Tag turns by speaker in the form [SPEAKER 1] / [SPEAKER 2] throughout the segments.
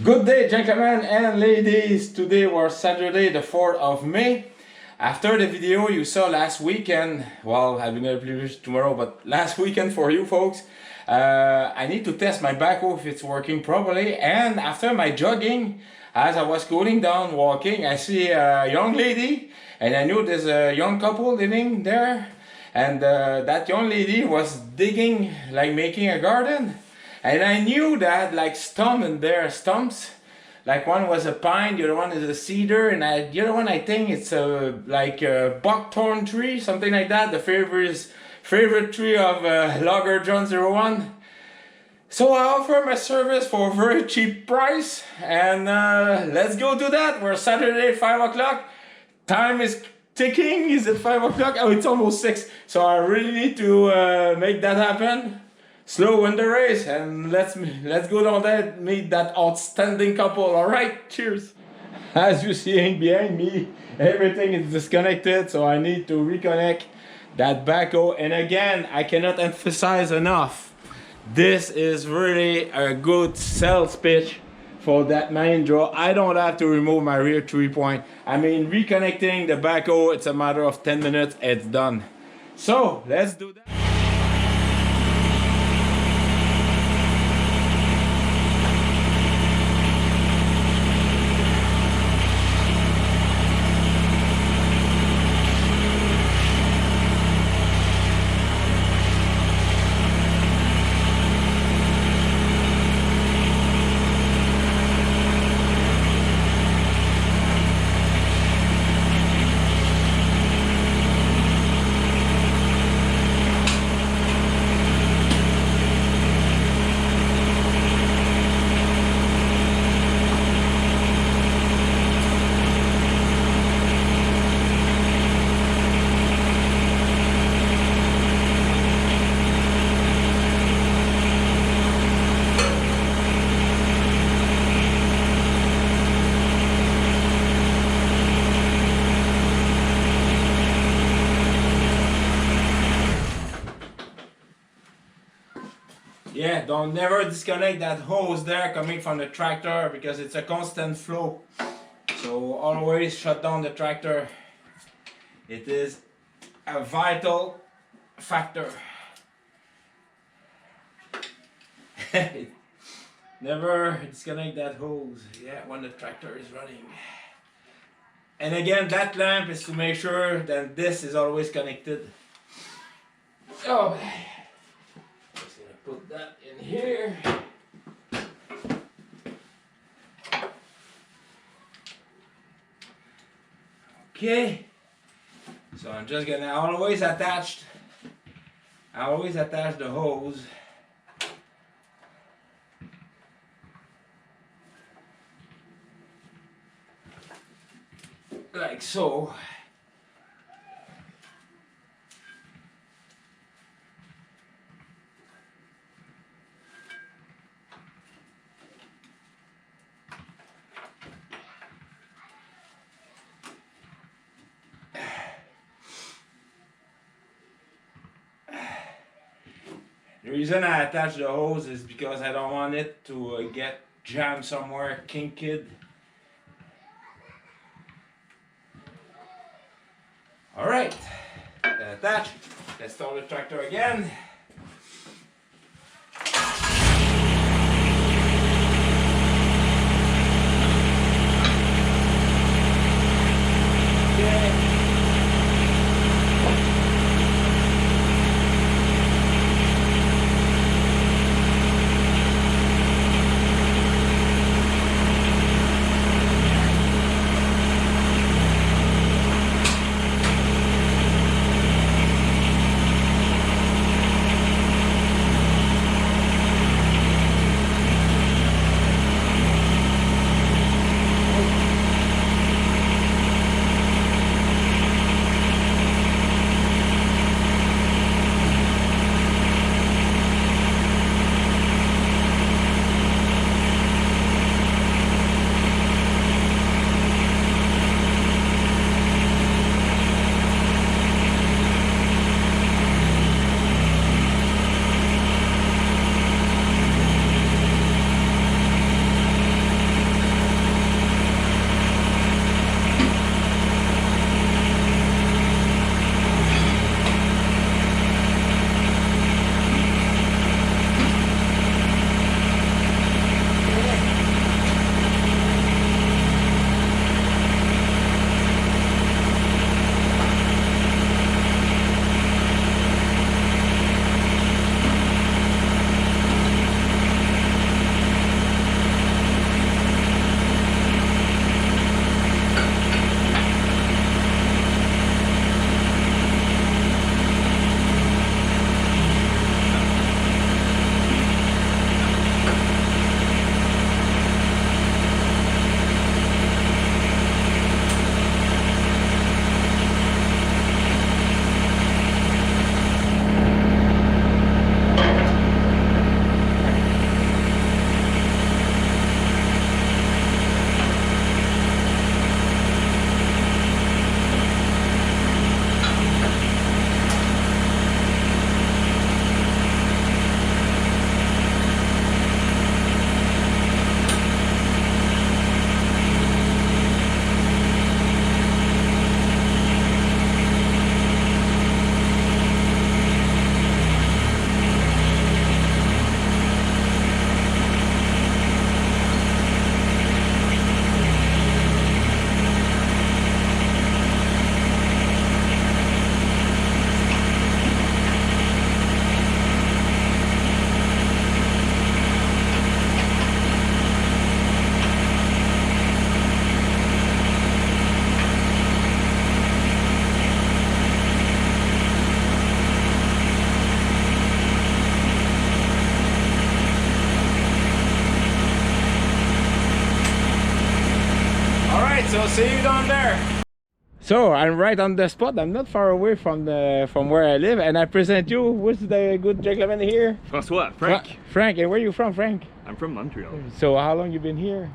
[SPEAKER 1] Good day, gentlemen and ladies. Today was Saturday the 4th of May. After the video you saw last weekend, well, I'm gonna publish tomorrow, but last weekend for you folks, I need to test my backhoe if it's working properly. And after my jogging, as I was cooling down walking, I see a young lady, and I knew there's a young couple living there. And that young lady was digging, like making a garden. And I knew that like stump in there, stumps. Like one was a pine, the other one is a cedar, and the other one I think it's a like a buckthorn tree, something like that. The favorite tree of Logger John 01. So I offer my service for a very cheap price, and let's go do that. We're Saturday 5 o'clock. Time is ticking. Is it 5 o'clock? Oh, it's almost 6. So I really need to make that happen. Slow in the race, and let's go down there and meet that outstanding couple. All right, cheers. As you seeing behind me, everything is disconnected, so I need to reconnect that backhoe. And again, I cannot emphasize enough, this is really a good sales pitch for that Mahindra. I don't have to remove my rear 3-point. I mean, reconnecting the backhoe, it's a matter of 10 minutes, it's done. So let's do that. Yeah, don't never disconnect that hose there coming from the tractor because it's a constant flow. So always shut down the tractor. It is a vital factor. Never disconnect that hose, yeah, when the tractor is running. And again, that lamp is to make sure that this is always connected. Oh. Put that in here. Okay. So I'm just gonna always attach the hose. Like so. The reason I attach the hose is because I don't want it to get jammed somewhere, kinked. Alright, attach. Let's start the tractor again. so see you down there. So I'm right on the spot. I'm not far away from where I live, and I present you. What's the good gentleman here?
[SPEAKER 2] François, Frank.
[SPEAKER 1] Frank, and where are you from, Frank?
[SPEAKER 2] I'm from Montreal.
[SPEAKER 1] So how long you been here?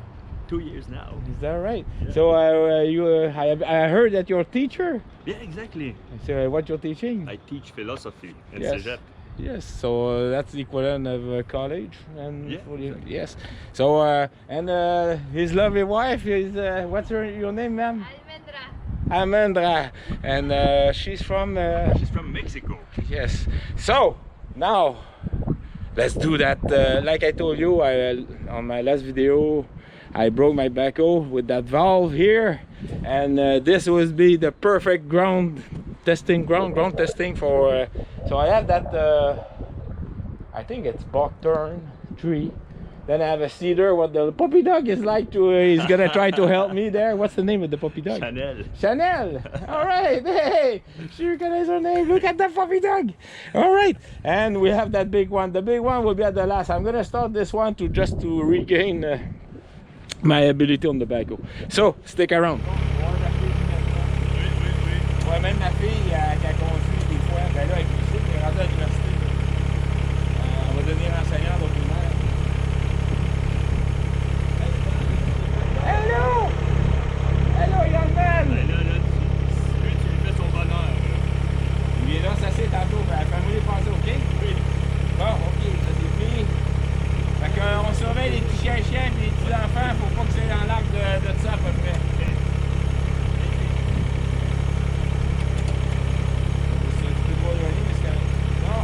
[SPEAKER 2] 2 years now.
[SPEAKER 1] Is that right?
[SPEAKER 2] Yeah.
[SPEAKER 1] So I heard that you're a teacher.
[SPEAKER 2] Yeah, exactly.
[SPEAKER 1] So what you're teaching?
[SPEAKER 2] I teach philosophy in
[SPEAKER 1] Yes.
[SPEAKER 2] Cégep.
[SPEAKER 1] Yes, so that's the equivalent of college, and
[SPEAKER 2] Yeah, exactly.
[SPEAKER 1] yes. So and his lovely wife is what's your name, ma'am? Almendra, and she's from
[SPEAKER 2] Mexico.
[SPEAKER 1] yes. So now let's do that. Like I told you, on my last video, I broke my backhoe with that valve here, and this would be the perfect ground testing for. So I have that. I think it's buckthorn tree. Then I have a cedar. What the puppy dog is like to. He's gonna try to help me there. What's the name of the puppy dog?
[SPEAKER 2] Chanel.
[SPEAKER 1] Chanel. All right. Hey, she recognized her name. Look at that puppy dog. All right. And we have that big one. The big one will be at the last. I'm gonna start this one to regain my ability on the backhoe. So stick around. Ouais, même ma fille, qui a conduit des fois, ben là, avec le site, elle est rendue à l'université. On va devenir enseignante au primaire. Hello! Hello, young man!
[SPEAKER 2] Ben là, lui, tu lui fais son bonheur.
[SPEAKER 1] Il vient là, ça c'est tantôt, ben, fais-moi les passer, ok? Oui. Bon, ok, ça c'est fini. Fait qu'on surveille les petits chiens et les petits enfants, faut pas que c'est dans l'arc de ça à peu près. Non.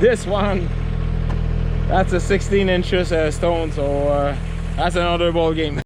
[SPEAKER 1] this one, that's a 16 inches stone, so that's another ball game.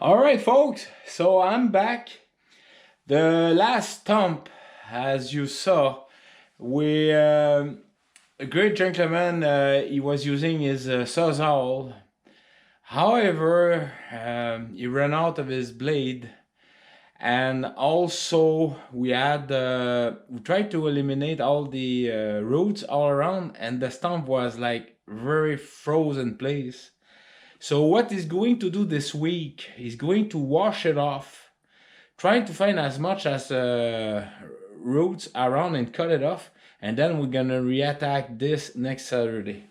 [SPEAKER 1] All right, folks, so I'm back. The last stump, as you saw, we a great gentleman, he was using his sawzall. However, he ran out of his blade, and also we tried to eliminate all the roots all around, and the stump was like very frozen place. So what he's going to do this week, he's going to wash it off, trying to find as much as roots around and cut it off, and then we're gonna reattack this next Saturday.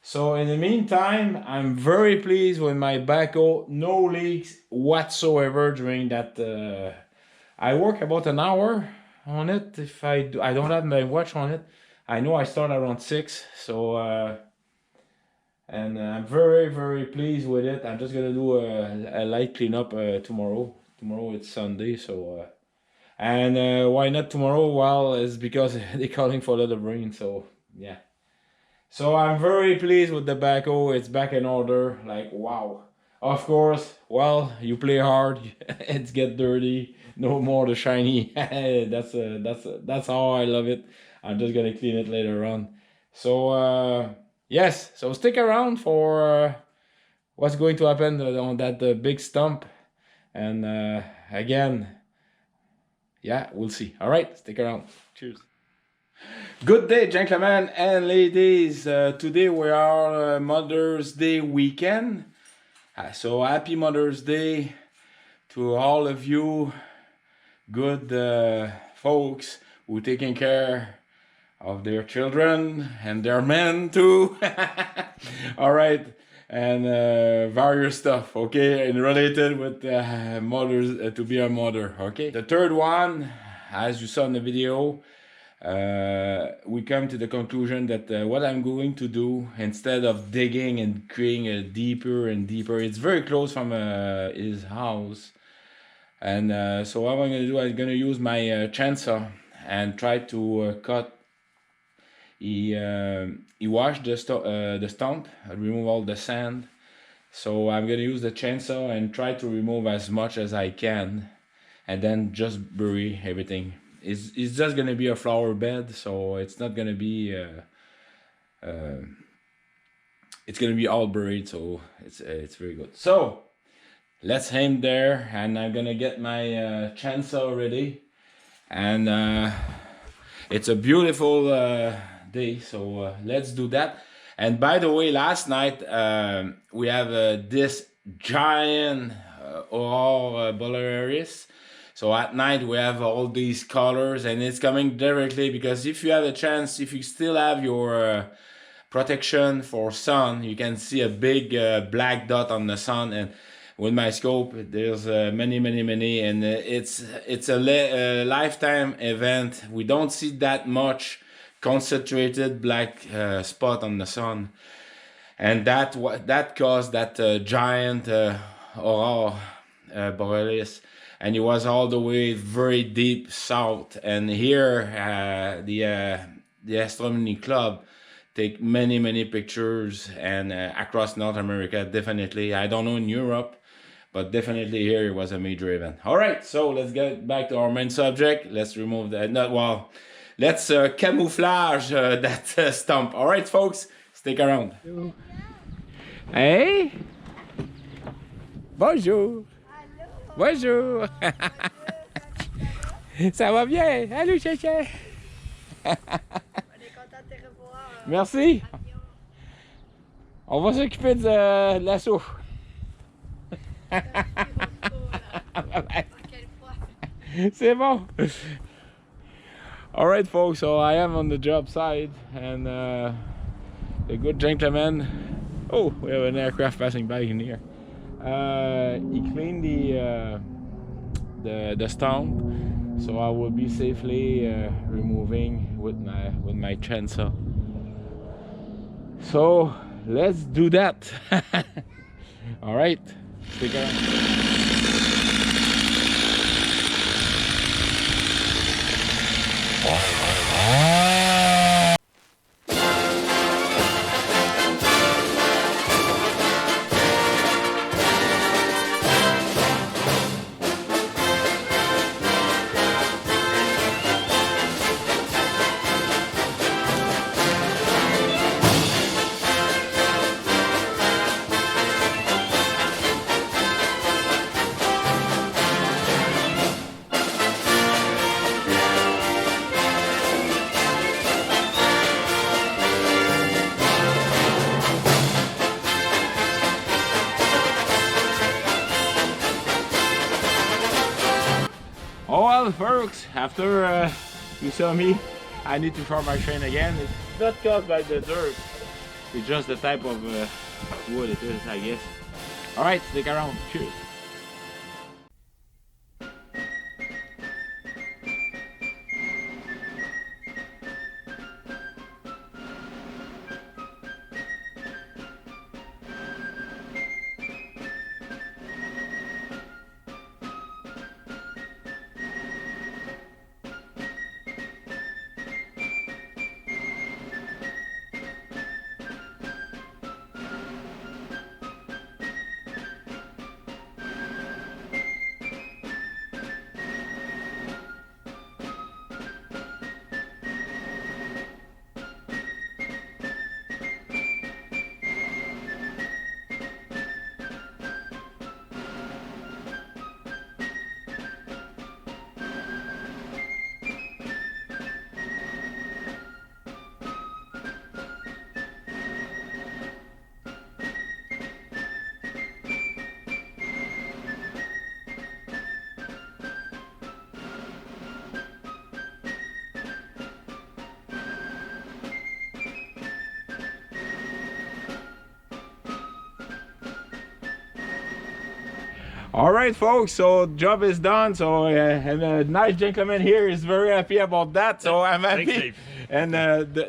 [SPEAKER 1] So in the meantime, I'm very pleased with my backhoe. No leaks whatsoever during that. I work about an hour on it. If I don't have my watch on it. I know I start around 6, so and I'm very pleased with it. I'm just gonna do a light cleanup tomorrow. Tomorrow it's Sunday, so and why not tomorrow? Well, it's because they're calling for a lot of rain, so yeah. So I'm very pleased with the backhoe. It's back in order. Like, wow. Of course, well, you play hard, it's get dirty. No more the shiny. That's how I love it. I'm just gonna clean it later on. So yes, so stick around for what's going to happen on that big stump. And again, yeah, we'll see. All right, stick around. Cheers. Good day, gentlemen and ladies. Today we are Mother's Day weekend. So happy Mother's Day to all of you good folks who taking care of their children and their men too. All right, and various stuff, okay, and related with mothers to be a mother. Okay, the third one, as you saw in the video, we come to the conclusion that what I'm going to do, instead of digging and creating a deeper and deeper, it's very close from his house, and so what I'm going to do, I'm going to use my chainsaw and try to cut. He washed the stump, remove all the sand, so I'm going to use the chainsaw and try to remove as much as I can, and then just bury everything. It's just gonna be a flower bed, so it's not gonna be it's gonna be all buried, so it's very good. So let's aim there, and I'm gonna get my chainsaw ready, and it's a beautiful day, so let's do that. And by the way, last night we have this giant Aurora Borealis. So at night we have all these colors, and it's coming directly, because if you have a chance, if you still have your protection for sun, you can see a big black dot on the sun. And with my scope, there's many, and it's a lifetime event. We don't see that much concentrated black spot on the sun, and that caused that giant Aurora Borealis. And it was all the way very deep south. And here, the astronomy club take many pictures, and across North America, definitely. I don't know in Europe, but definitely here it was a major event. All right, so let's get back to our main subject. Let's remove that. Let's camouflage that stump. All right, folks, stick around. Hey, bonjour. Bonjour. Ça va bien? Allô, Chéché.
[SPEAKER 3] On est content de te revoir.
[SPEAKER 1] Merci. On va s'occuper de l'assaut. C'est bon. All right, folks. So I am on the job site, and the good gentleman. Oh, we have an aircraft passing by in here. He cleaned the stump, so I will be safely removing with my chainsaw. So let's do that. All right, stick around. Oh well, folks, after you saw me, I need to sharpen my chain again. It's not caused by the dirt, it's just the type of wood it is, I guess. Alright, stick around. Cheers. All right, folks, so job is done. So and a nice gentleman here is very happy about that. So I'm happy.
[SPEAKER 2] Thanks, Dave.
[SPEAKER 1] And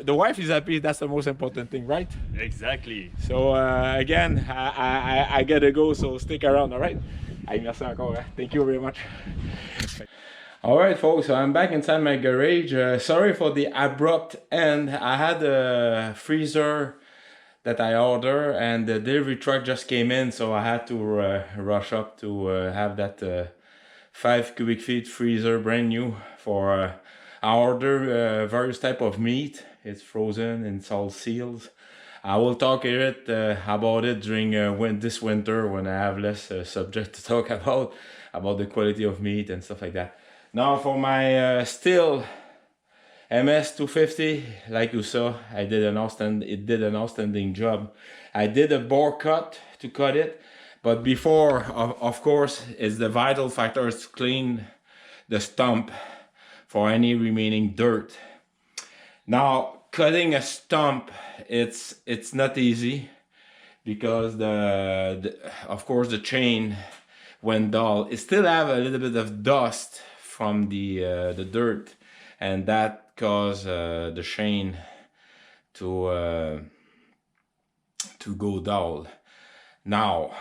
[SPEAKER 1] the wife is happy. That's the most important thing, right?
[SPEAKER 2] Exactly.
[SPEAKER 1] So again, I gotta go, so stick around, all right? Ay, merci encore. Thank you very much. All right, folks, so I'm back inside my garage. Sorry for the abrupt end. I had a freezer that I ordered, and the delivery truck just came in, so I had to rush up to have that 5 cubic feet freezer brand new for I order various type of meat. It's frozen and it's all sealed. I will talk a bit about it during this winter when I have less subject to talk about the quality of meat and stuff like that. Now for my still MS 250, like you saw, it did an outstanding job. I did a bore cut to cut it, but before, of course, it's the vital factor is to clean the stump for any remaining dirt. Now, cutting a stump, it's not easy because of course the chain went dull. It still have a little bit of dust from the dirt, and that caused the chain to go dull. Now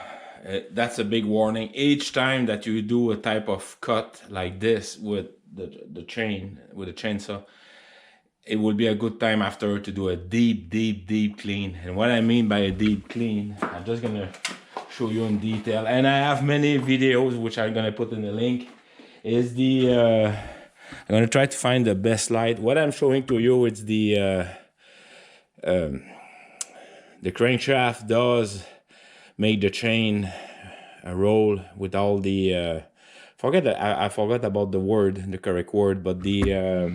[SPEAKER 1] that's a big warning. Each time that you do a type of cut like this with the chainsaw, it would be a good time after to do a deep clean. And what I mean by a deep clean, I'm just gonna show you in detail, and I have many videos which I'm gonna put in the link. Is the I'm gonna try to find the best light. What I'm showing to you is the crankshaft does make the chain roll with all the I forgot about the correct word, but the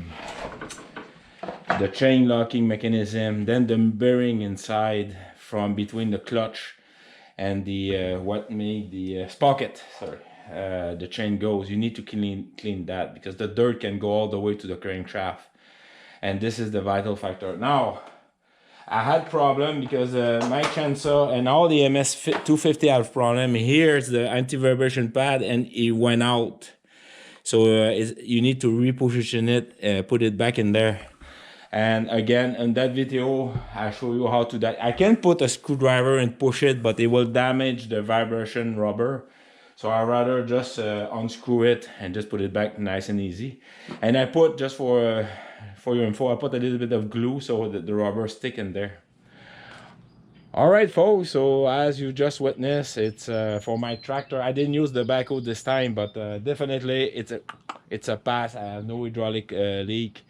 [SPEAKER 1] chain locking mechanism, then the bearing inside from between the clutch and the what made the sprocket, sorry, the chain goes. You need to clean that because the dirt can go all the way to the crankshaft, and this is the vital factor. Now I had problem because my chainsaw and all the MS 250 have problem. Here's the anti-vibration pad and it went out, so you need to reposition it, put it back in there. And again, in that video I show you how to that. I can put a screwdriver and push it, but it will damage the vibration rubber, so I rather just unscrew it and just put it back nice and easy. And I put, just for your info, I put a little bit of glue so that the rubber stick in there. All right, folks, so as you just witnessed, it's for my tractor. I didn't use the backhoe this time, but definitely it's a pass. I have no hydraulic leak,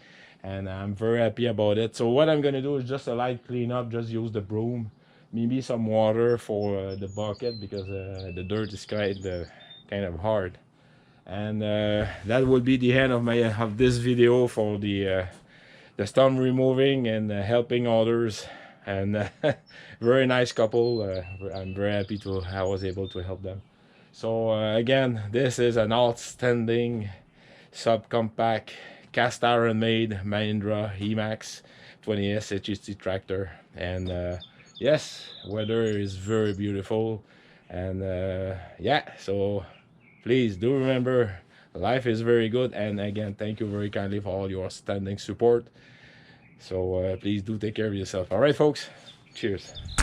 [SPEAKER 1] and I'm very happy about it. So what I'm gonna do is just a light cleanup. Just use the broom, maybe some water for the bucket because the dirt is kind of hard. And that will be the end of this video for the stump removing and helping others. And very nice couple. I'm very happy I was able to help them. So again, this is an outstanding subcompact cast iron made Mahindra eMax 20s HST tractor. And yes, weather is very beautiful. And yeah, so please do remember, life is very good. And again, thank you very kindly for all your standing support. So please do take care of yourself. All right, folks, cheers.